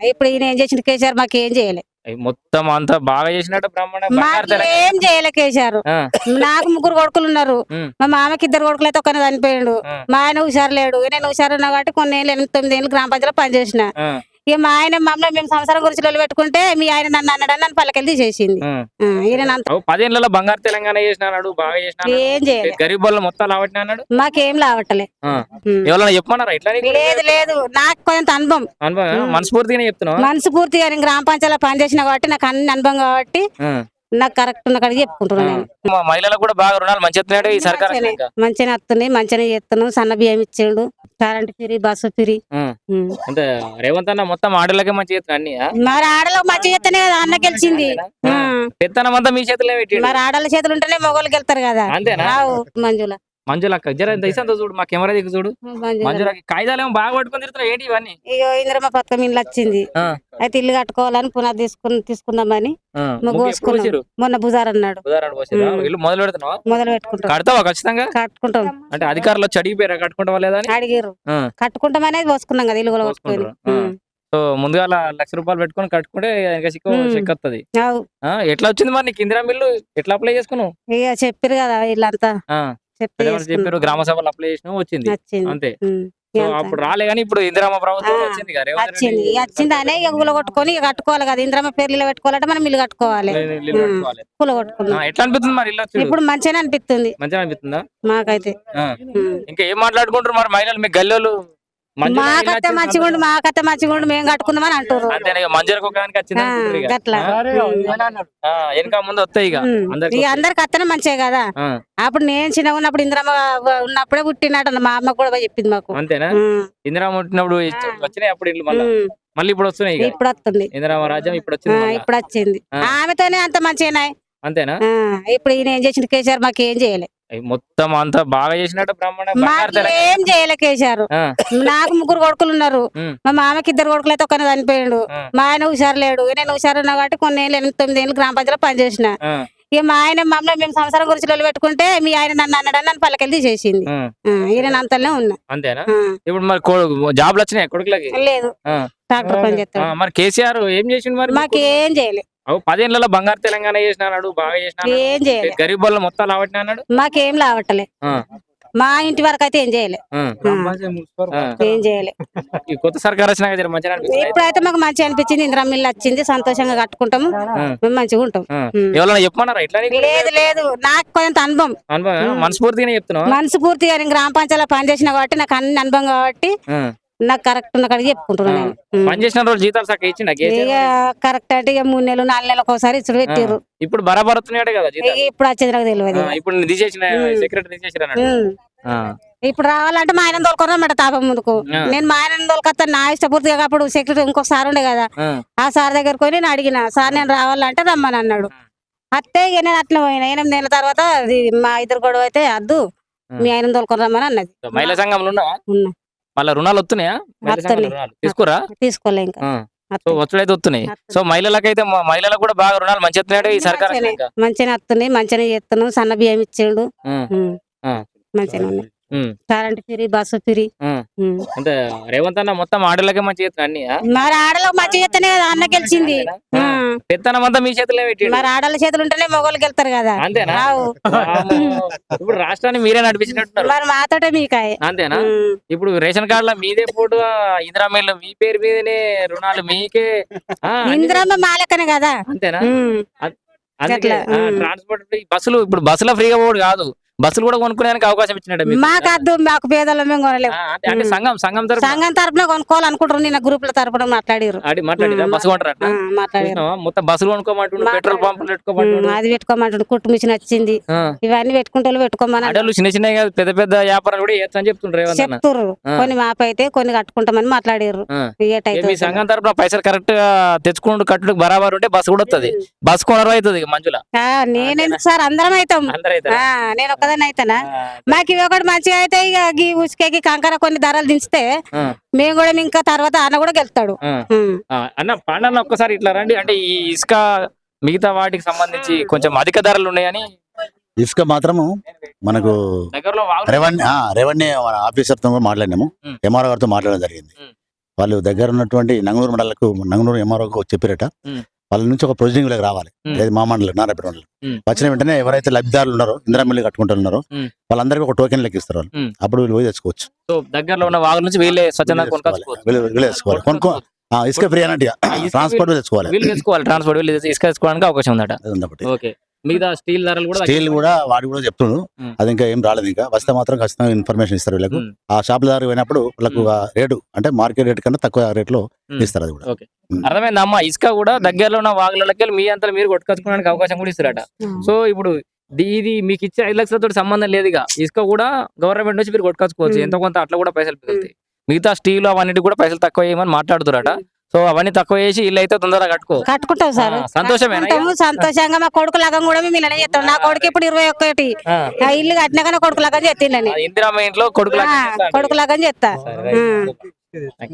ఇప్పుడు ఈయన ఏం చేసిండు కేసీఆర్ మాకు ఏం చేయలే. మొత్తం అంతా బాగా చేసినట్టు మాకు ఏం చేయలే కేసీఆర్. నాకు 3 కొడుకులు ఉన్నారు. మా మామకి 2 కొడుకులు అయితే ఒక్కనే చనిపోయిండు. మా ఆయన హుషారు లేడు. నేను హుషారు ఉన్నా కాబట్టి కొన్ని 9 ఏళ్ళు గ్రామ పంచాయతీలో పనిచేసిన. ఇక మా ఆయన మమ్మల్ని మేము సంవత్సరం గురించి లొల్లి పెట్టుకుంటే మీ ఆయన నన్ను అన్నాడని నన్ను పల్లకెళ్ళి తీసేసింది. ఈయన 10 ఏళ్ళలో బంగారు తెలంగాణ చేసినాడు, బాగా చేసినాడు. ఏం చేయలే. గరీబ్ వాళ్ళు మొత్తం లావట్టినా అన్నాడు. మాకేం లావట్టలే. ఎవరైనా చెప్పమన్నారా ఇట్లా? లేదు నాకు కొంత అనుభవం. మనస్ఫూర్తిగానే చెప్తున్నావు? మనస్ఫూర్తిగా నేను గ్రామ పంచాయతీలో పనిచేసిన కాబట్టి నాకు అన్ని అనుభవం కాబట్టి నాకు కరెక్ట్ ఉన్న కాడికి చెప్పుకుంటున్నాను. మహిళలకు కూడా బాగా రుణాలు మంచి ఎత్తున్నాడు ఈ సర్కార్. మంచిగా వస్తున్నాయి, మంచిగా చేస్తున్నాం. సన్న బియ్యం ఇచ్చిండు, కరెంట్ ఫ్రీ, బస్సు ఫ్రీ. అంటే రేవంత్ అన్న మొత్తం ఆడలకే మంచి చేస్తున్నాడు అన్ని. మరి ఆడలకు మంచి చేస్తేనే కదా అన్న గెలిచింది. పెత్తనం అంతా మీ చేతులే పెట్టి. మరి ఆడల చేతులు ఉంటేనే మొగోళ్ళు గెలుతారు కదా. అంతేనా? మంజులక్క జర ఇసంత చూడు, మా కెమెరా దగ్గర చూడు. మంజులకి కాగితాలు ఏమో బాగా పట్టుకొని తిరుగుతున్నావు ఏంటి ఇవన్నీ? ఇగో ఇంద్రమ్మ పథకం ఇల్లు వచ్చింది, అయితే ఇల్లు కట్టుకోవాలని పునాది తీసుకుందామని మొన్న బుజార్ అన్నాడు. ఇల్లు మొదలు పెడుతున్నావా? మొదలు పెట్టుకుంటాం. కడతావా? ఖచ్చితంగా కట్టుకుంటాం. అంటే అధికారులు వచ్చి అడిగిపోయారా కట్టుకుంటావా లేదా అని? అడిగారు. కట్టుకుంటామనేది పోసుకున్నాం కదా, ఇల్లు కూడా పోసుకుని. సో ముందుగా ₹1,00,000 పెట్టుకుని కట్టుకుంటే చెక్ వస్తుంది. ఎట్లా వచ్చింది మరి నీకు ఇందిరా మిల్లు? ఎట్లా అప్లై చేసుకున్నావు? ఇక చెప్పారు కదా వీళ్ళంతా చెప్పారు, గ్రామ సభలు అప్లై చేసినావు, వచ్చింది అంతే. అప్పుడు రాలే కానీ ఇప్పుడు ఇందిరామ ప్రభుత్వం వచ్చింది. వచ్చింది అనే ఇక కొట్టుకొని కట్టుకోవాలి కదా. ఇందిరామ పేర్లు పెట్టుకోవాలంటే మనం ఇల్లు కట్టుకోవాలి. పూల కొట్టుకున్నాం. ఎట్లా అనిపిస్తుంది మరి ఇల్లు? ఇప్పుడు మంచిగా అనిపిస్తుంది. మంచిగా అనిపిస్తుందా మాకైతే? ఇంకా ఏం మాట్లాడుకుంటారు మరి మహిళలు, మీ గల్లోలు? మాకైతే మంచిగా ఉండు మేము కట్టుకున్నామని అంటారు. వెనక ముందు వస్తాయి ఇక అందరికి అత్తనే మంచిగా కదా. అప్పుడు నేను చిన్నగా ఉన్నప్పుడు ఇందిరమ్మ ఉన్నప్పుడే పుట్టినట్టు మా అమ్మ కూడా చెప్పింది మాకు. అంతేనా? ఇందిరమ్మ పుట్టినప్పుడు వచ్చినాయి అప్పుడు ఇల్లు, మళ్ళీ ఇప్పుడు వస్తున్నాయి. ఇప్పుడు వస్తుంది ఇందిరమ్మ రాజ్యం ఇప్పుడు వచ్చింది. ఇప్పుడు వచ్చింది. ఆమెతోనే అంత మంచిగా. అంతేనా? ఇప్పుడు ఈయన ఏం చేసిండు కేసీఆర్ మాకు ఏం చేయలే. మొత్తం అంతా బాగా చేసినట్టు ఏం చేయలే కేసీఆర్. నాకు 3 కొడుకులు ఉన్నారు. మా మామకి 2 కొడుకులు అయితే ఒక్కనే చనిపోయిండు. మా ఆయన హుషారు లేడు. నేను హుషారు ఉన్నా కాబట్టి కొన్ని 9 ఏళ్ళు గ్రామ పంచాయతీలో పనిచేసిన. ఇక మా ఆయన మమ్మల్ని మేము సంవత్సరం గురించి లొల్లి పెట్టుకుంటే మీ ఆయన నన్ను అన్నాడని నన్ను పల్లకెళ్ళి తీసేసింది. ఈయన అంతనే ఉన్నా. అంతేనా? ఇప్పుడు మరి జాబ్లు వచ్చినాయి కొడుకులకి? లేదు, ట్రాక్టర్ పని చేస్తాడు. మరి కేసీఆర్ ఏం చేసిండు మరి? మాకు ఏం చేయలే. 10 ఏళ్ళలో బంగారు తెలంగాణ చేసినాడు, బాగా చేసినాడు. ఏం చేయలే. గరీబ్ వాళ్ళు మొత్తం లావట్టినా అన్నాడు. మాకేం లావట్టలే. మా ఇంటి వరకు అయితే ఏం చేయలే. ఏం చేయలే. కొత్త సర్కార్ వచ్చినాక ఇప్పుడైతే మాకు మంచిగా అనిపించింది. ఇందిరమ్మ ఇల్లు వచ్చింది, సంతోషంగా కట్టుకుంటాము, మేము మంచిగా ఉంటాం. ఎవరైనా చెప్పమన్నారా ఇట్లా? లేదు నాకు కొంత అనుభవం. మనస్ఫూర్తిగానే చెప్తున్నావు? మనస్ఫూర్తిగా నేను గ్రామ పంచాయతీలో పనిచేసిన కాబట్టి నాకు అన్ని అనుభవం కాబట్టి నాకు కరెక్ట్ ఉన్న కాడికి చెప్పుకుంటున్నాను. పని చేసిన రోజు జీతాలు చక్కగా ఇచ్చిండు కరెక్ట్ అంటే ఇక 3 నెలలు 4 నెలలకు ఒకసారి ఇచ్చుడు పెట్టారు. ఇప్పుడు బరాబర్ వస్తున్నాడు కదా? ఇప్పుడు వచ్చేది నాకు తెలియదు. ఇప్పుడు సెక్రటరీ తీసేసారు. ఇప్పుడు రావాలంటే మా ఆయన తోలుకున్నామాట తాపం ముందుకు. నేను మా ఆయన తోలుకొస్తాను నా ఇష్టపూర్తిగా. అప్పుడు సెక్రటరీ ఇంకొక సార్ ఉండే కదా, ఆ సార్ దగ్గరకు పోయి నేను అడిగిన, సార్ నేను రావాలంటే రమ్మని అన్నాడు. అత్తే ఇక నేను అట్లా పోయినా. 8 నెలల తర్వాత మా 2 గొడవ అయితే అద్దు మీ ఆయన తోలుకొని రమ్మని అన్నది. మహిళా సంఘంలో ఉన్నా మళ్ళీ రుణాలు వస్తున్నాయా? తీసుకురా? తీసుకోలే ఇంకా. వచ్చుడైతే వస్తున్నాయి. సో మహిళలకైతే మహిళలకు కూడా బాగా రుణాలు మంచి ఎత్తున్నాడు ఈ సర్కార్. మంచిగా వస్తున్నాయి, మంచిగా చేస్తున్నాం. సన్న బియ్యం ఇచ్చిండు, మంచిగా ఉన్నాయి. Current free, bus free. అంటే రేవంత్ అన్న మొత్తం ఆడలకే మంచి చేస్తున్నాడు అన్ని. మరి ఆడలకు మంచి చేస్తేనే కదా అన్న గెలిచింది. పెత్తనం అంతా మీ చేతులే పెట్టి. మరి ఆడల చేతులు ఉంటేనే మొగోళ్ళు గెలుతారు కదా. అంతేనా? ఇప్పుడు రాష్ట్రాన్ని మీరే నడిపించినట్టున్నారు. మరి మాతోటే మీకాయ. అంతేనా? ఇప్పుడు రేషన్ కార్డులో మీదే ఫోటో, ఇందిరామిల్లు మీ పేరు మీదనే, రుణాలు మీకే. ఇందిరమ్మ మాలకనే కదా. అంతేనా? ట్రాన్స్పోర్ట్ బస్సులు, ఇప్పుడు బస్సులో ఫ్రీగా పోడు కాదు, బస్సులు కూడా కొనుక్కునేందుకు అవకాశం ఇచ్చినట్టు. మాకు మాకు పేదలు మేము కొనలేము. అంటే సంఘం తరపున కొనుక్కోవాలనుకుంటారు. నిన్న గ్రూపుల తరపున మాట్లాడారు. బస్సు కొంటారు మొత్తం బస్సులు కొనుక్కోమంటుండ్రు, పెట్రోల్ పంపులు పెట్టుకోమంటుండ్రు, అది పెట్టుకోమంటుండ్రు, కుట్టు మిషన్ వచ్చింది, ఇవన్నీ పెట్టుకుంటే పెట్టుకోమని. చిన్న చిన్న పెద్ద పెద్ద వ్యాపారాలు కూడా చేస్తామని చెప్తున్నారు. కొన్ని మాపైతే కొన్ని కట్టుకుంటామని మాట్లాడారు. మీ సంఘం తరపున పైసలు కరెక్ట్ గా తెచ్చుకుంటూ కట్టుడు బరాబర్ ఉంటే బస్సు కూడా వస్తుంది. బస్సు కొనరు అవుతుంది మంజుల. నేనెందుకు సార్, అందరం అవుతాం. నేను ఒక్కదాన్ని అయితేనా? మాకు ఇవి ఒకటి మంచిగా అయితే ఇక గీ ఉసుకేకి కంకర కొన్ని ధరలు దించితే మేము కూడా ఇంకా తర్వాత అన్న కూడా గెలుతాడు. అన్న పండన్న ఒక్కసారి ఇట్లా రండి. అంటే ఈ ఇసుక మిగతా వాటికి సంబంధించి కొంచెం అధిక ధరలు ఉన్నాయని. ఇసుక మాత్రము మనకు రెవెన్యూ ఆఫీసర్ తో మాట్లాడినాము, ఎంఆర్ఓ గారితో మాట్లాడడం జరిగింది. వాళ్ళు దగ్గర ఉన్నటువంటి నంగనూరు మండలకు నంగనూరు ఎంఆర్ఓకు చెప్పారట. ఉమ్. వాళ్ళ నుంచి ఒక ప్రొసీడింగ్ వీళ్ళకి రావాలి. ఉమ్. లేదు మా మండలం నారాయణ మండలం ఉమ్. వచ్చిన వెంటనే ఎవరైతే లబ్ధిదారులు ఉన్నారో ఇందిరా మిల్లు కట్టుకుంటున్నారో ఉమ్. వాళ్ళందరికీ ఒక టోకెన్ లెక్కిస్తారు వాళ్ళు. ఉమ్. అప్పుడు వీళ్ళు పోయి తెచ్చుకోవచ్చు. సో దగ్గరలో ఉన్న వాగుల నుంచి వీళ్ళే స్వచ్ఛందంగా కొనుక్కోవచ్చు. వీళ్ళు తెచ్చుకోవాలి. ఇసుక ఫ్రీ అన్నట్టుగా ట్రాన్స్పోర్ట్ తెచ్చుకోవాలి. వీళ్ళు తెచ్చుకోవాలి, ట్రాన్స్పోర్ట్ వీళ్ళు ఇసుక తెచ్చుకోవడానికి అవకాశం ఉందట. అది ఉంది ఒకటి. ఓకే, మిగతా స్టీల్ ధరలు కూడా స్టీల్ కూడా వాడు కూడా చెప్తున్నాడు. ఉమ్. అది ఇంకా ఏం రాలేదు. ఇంకా వస్తే మాత్రం ఖచ్చితంగా ఇన్ఫర్మేషన్ ఇస్తారు వీళ్ళకు. ఉమ్. ఆ షాపుల దగ్గర పోయినప్పుడు వాళ్ళకు ఆ రేటు అంటే మార్కెట్ రేట్ కన్నా తక్కువ రేట్లో ఉమ్. ఇస్తారు. అది కూడా ఓకే, అర్థమైంది అమ్మ. ఇసుక కూడా దగ్గరలో ఉన్న వాగులకి మీ అంతా మీరు కొట్టుకొచ్చుకోవడానికి అవకాశం కూడా ఇస్తారట. సో ఇప్పుడు ఇది మీకు ఇచ్చే 5 లక్షలతో సంబంధం లేదు. ఇక ఇసుక కూడా గవర్నమెంట్ నుంచి మీరు కొట్టుకొచ్చుకోవచ్చు. ఎంతో కొంత అట్లా కూడా పైసలు పెరుగుతాయి. మిగతా స్టీల్ అవన్నిటి కూడా పైసలు తక్కువ చేయమని మాట్లాడుతురట. సో అవన్నీ తక్కువ చేసి ఇల్లు అయితే తొందరగా కట్టుకుంటాం సార్. సంతోషమేనా? సంతోషంగా మా కొడుకు లగం కూడా మేము ఇలానే చేస్తాం. నా కొడుకు ఇప్పుడు 21 ఆ ఇల్లు కట్టినాకనే కొడుకు లగం చేస్తుండని ఇందిరా ఇంట్లో కొడుకు కొడుకు లగం చేస్తా.